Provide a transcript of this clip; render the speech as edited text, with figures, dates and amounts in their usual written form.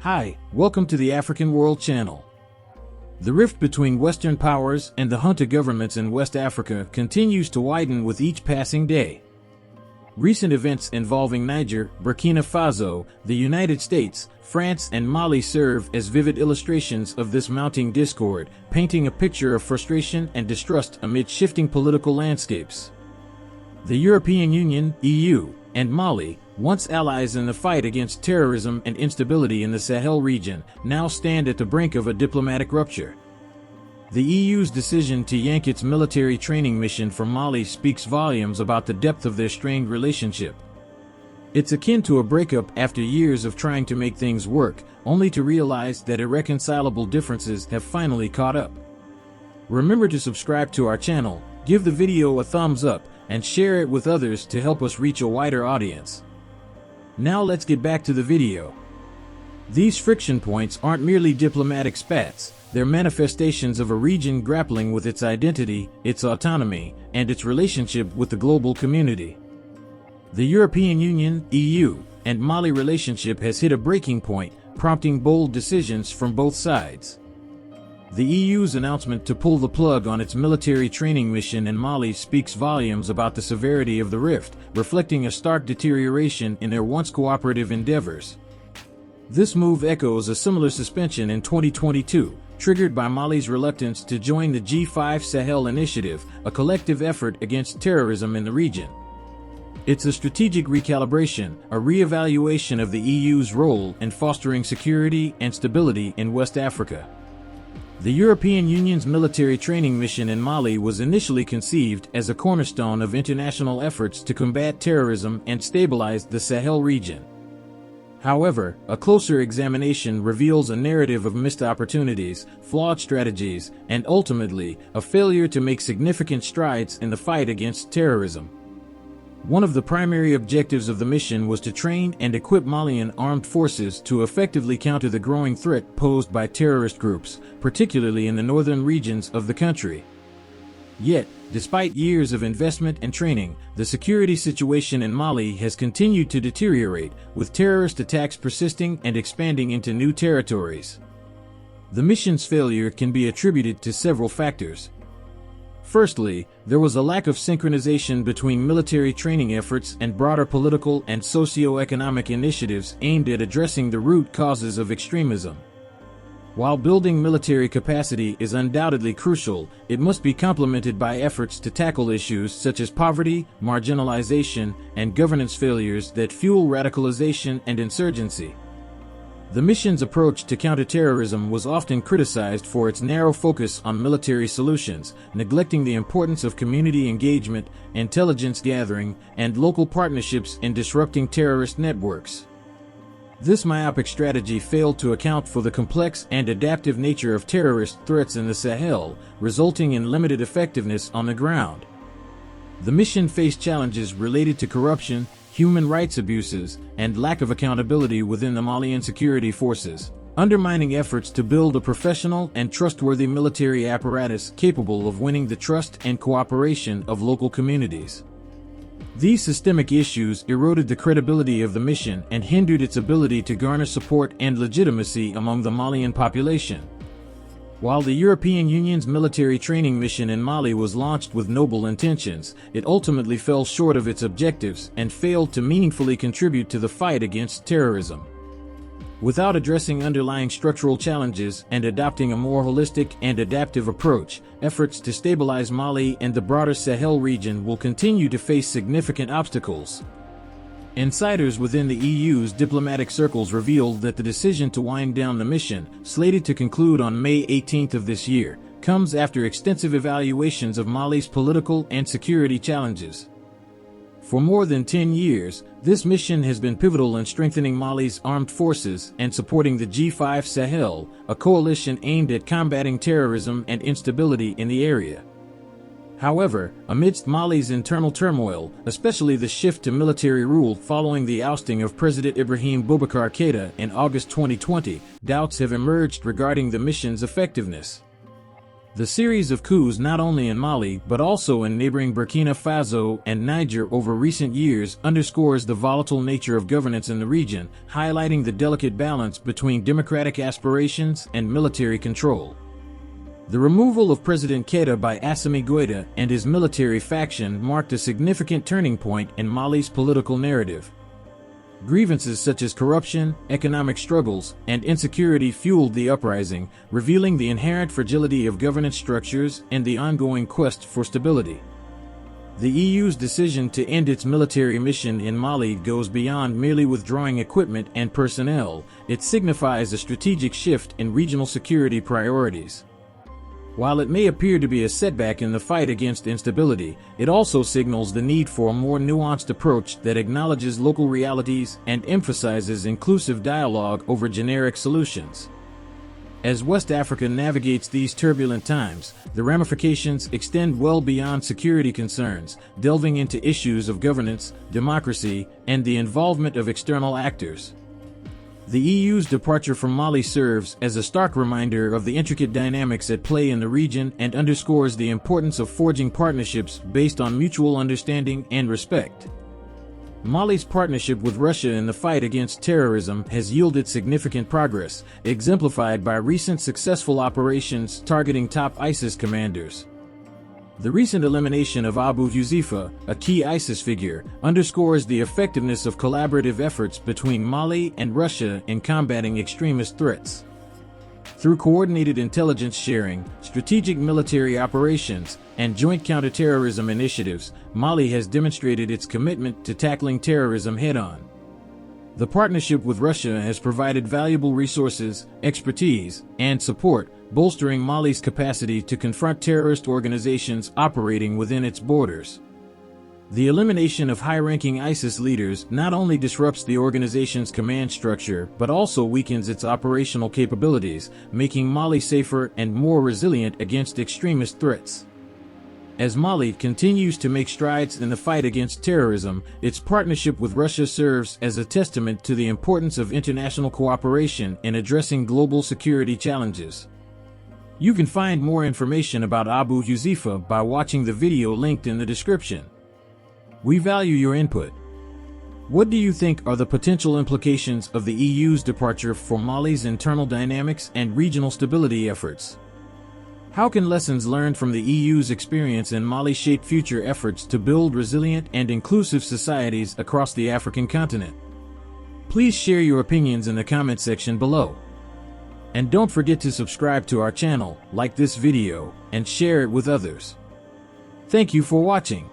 Hi, welcome to the African World Channel. The rift between Western powers and the Junta governments in West Africa continues to widen with each passing day. Recent events involving Niger, Burkina Faso, the United States, France, and Mali serve as vivid illustrations of this mounting discord, painting a picture of frustration and distrust amid shifting political landscapes. The European Union, EU, and Mali, once allies in the fight against terrorism and instability in the Sahel region, now stand at the brink of a diplomatic rupture. The EU's decision to yank its military training mission from Mali speaks volumes about the depth of their strained relationship. It's akin to a breakup after years of trying to make things work, only to realize that irreconcilable differences have finally caught up. Remember to subscribe to our channel, give the video a thumbs up, and share it with others to help us reach a wider audience. Now let's get back to the video. These friction points aren't merely diplomatic spats, they're manifestations of a region grappling with its identity, its autonomy, and its relationship with the global community. The European Union, EU, and Mali relationship has hit a breaking point, prompting bold decisions from both sides. The EU's announcement to pull the plug on its military training mission in Mali speaks volumes about the severity of the rift, reflecting a stark deterioration in their once cooperative endeavors. This move echoes a similar suspension in 2022, triggered by Mali's reluctance to join the G5 Sahel initiative, a collective effort against terrorism in the region. It's a strategic recalibration, a re-evaluation of the EU's role in fostering security and stability in West Africa. The European Union's military training mission in Mali was initially conceived as a cornerstone of international efforts to combat terrorism and stabilize the Sahel region. However, a closer examination reveals a narrative of missed opportunities, flawed strategies, and ultimately, a failure to make significant strides in the fight against terrorism. One of the primary objectives of the mission was to train and equip Malian armed forces to effectively counter the growing threat posed by terrorist groups, particularly in the northern regions of the country. Yet, despite years of investment and training, the security situation in Mali has continued to deteriorate, with terrorist attacks persisting and expanding into new territories. The mission's failure can be attributed to several factors. Firstly, there was a lack of synchronization between military training efforts and broader political and socio-economic initiatives aimed at addressing the root causes of extremism. While building military capacity is undoubtedly crucial, it must be complemented by efforts to tackle issues such as poverty, marginalization, and governance failures that fuel radicalization and insurgency. The mission's approach to counterterrorism was often criticized for its narrow focus on military solutions, neglecting the importance of community engagement, intelligence gathering, and local partnerships in disrupting terrorist networks. This myopic strategy failed to account for the complex and adaptive nature of terrorist threats in the Sahel, resulting in limited effectiveness on the ground. The mission faced challenges related to corruption, human rights abuses, and lack of accountability within the Malian security forces, undermining efforts to build a professional and trustworthy military apparatus capable of winning the trust and cooperation of local communities. These systemic issues eroded the credibility of the mission and hindered its ability to garner support and legitimacy among the Malian population. While the European Union's military training mission in Mali was launched with noble intentions, it ultimately fell short of its objectives and failed to meaningfully contribute to the fight against terrorism. Without addressing underlying structural challenges and adopting a more holistic and adaptive approach, efforts to stabilize Mali and the broader Sahel region will continue to face significant obstacles. Insiders within the EU's diplomatic circles revealed that the decision to wind down the mission, slated to conclude on May 18th of this year, comes after extensive evaluations of Mali's political and security challenges. For more than 10 years, this mission has been pivotal in strengthening Mali's armed forces and supporting the G5 Sahel, a coalition aimed at combating terrorism and instability in the area. However, amidst Mali's internal turmoil, especially the shift to military rule following the ousting of President Ibrahim Boubacar Keïta in August 2020, doubts have emerged regarding the mission's effectiveness. The series of coups not only in Mali but also in neighboring Burkina Faso and Niger over recent years underscores the volatile nature of governance in the region, highlighting the delicate balance between democratic aspirations and military control. The removal of President Keita by Assimi Goïta and his military faction marked a significant turning point in Mali's political narrative. Grievances such as corruption, economic struggles, and insecurity fueled the uprising, revealing the inherent fragility of governance structures and the ongoing quest for stability. The EU's decision to end its military mission in Mali goes beyond merely withdrawing equipment and personnel. It signifies a strategic shift in regional security priorities. While it may appear to be a setback in the fight against instability, it also signals the need for a more nuanced approach that acknowledges local realities and emphasizes inclusive dialogue over generic solutions. As West Africa navigates these turbulent times, the ramifications extend well beyond security concerns, delving into issues of governance, democracy, and the involvement of external actors. The EU's departure from Mali serves as a stark reminder of the intricate dynamics at play in the region and underscores the importance of forging partnerships based on mutual understanding and respect. Mali's partnership with Russia in the fight against terrorism has yielded significant progress, exemplified by recent successful operations targeting top ISIS commanders. The recent elimination of Abu Huzaifa, a key ISIS figure, underscores the effectiveness of collaborative efforts between Mali and Russia in combating extremist threats. Through coordinated intelligence sharing, strategic military operations, and joint counterterrorism initiatives, Mali has demonstrated its commitment to tackling terrorism head-on. The partnership with Russia has provided valuable resources, expertise, and support, bolstering Mali's capacity to confront terrorist organizations operating within its borders. The elimination of high-ranking ISIS leaders not only disrupts the organization's command structure but also weakens its operational capabilities, making Mali safer and more resilient against extremist threats. As Mali continues to make strides in the fight against terrorism, its partnership with Russia serves as a testament to the importance of international cooperation in addressing global security challenges. You can find more information about Abu Huzaifa by watching the video linked in the description. We value your input. What do you think are the potential implications of the EU's departure for Mali's internal dynamics and regional stability efforts? How can lessons learned from the EU's experience in Mali shape future efforts to build resilient and inclusive societies across the African continent? Please share your opinions in the comment section below. And don't forget to subscribe to our channel, like this video, and share it with others. Thank you for watching.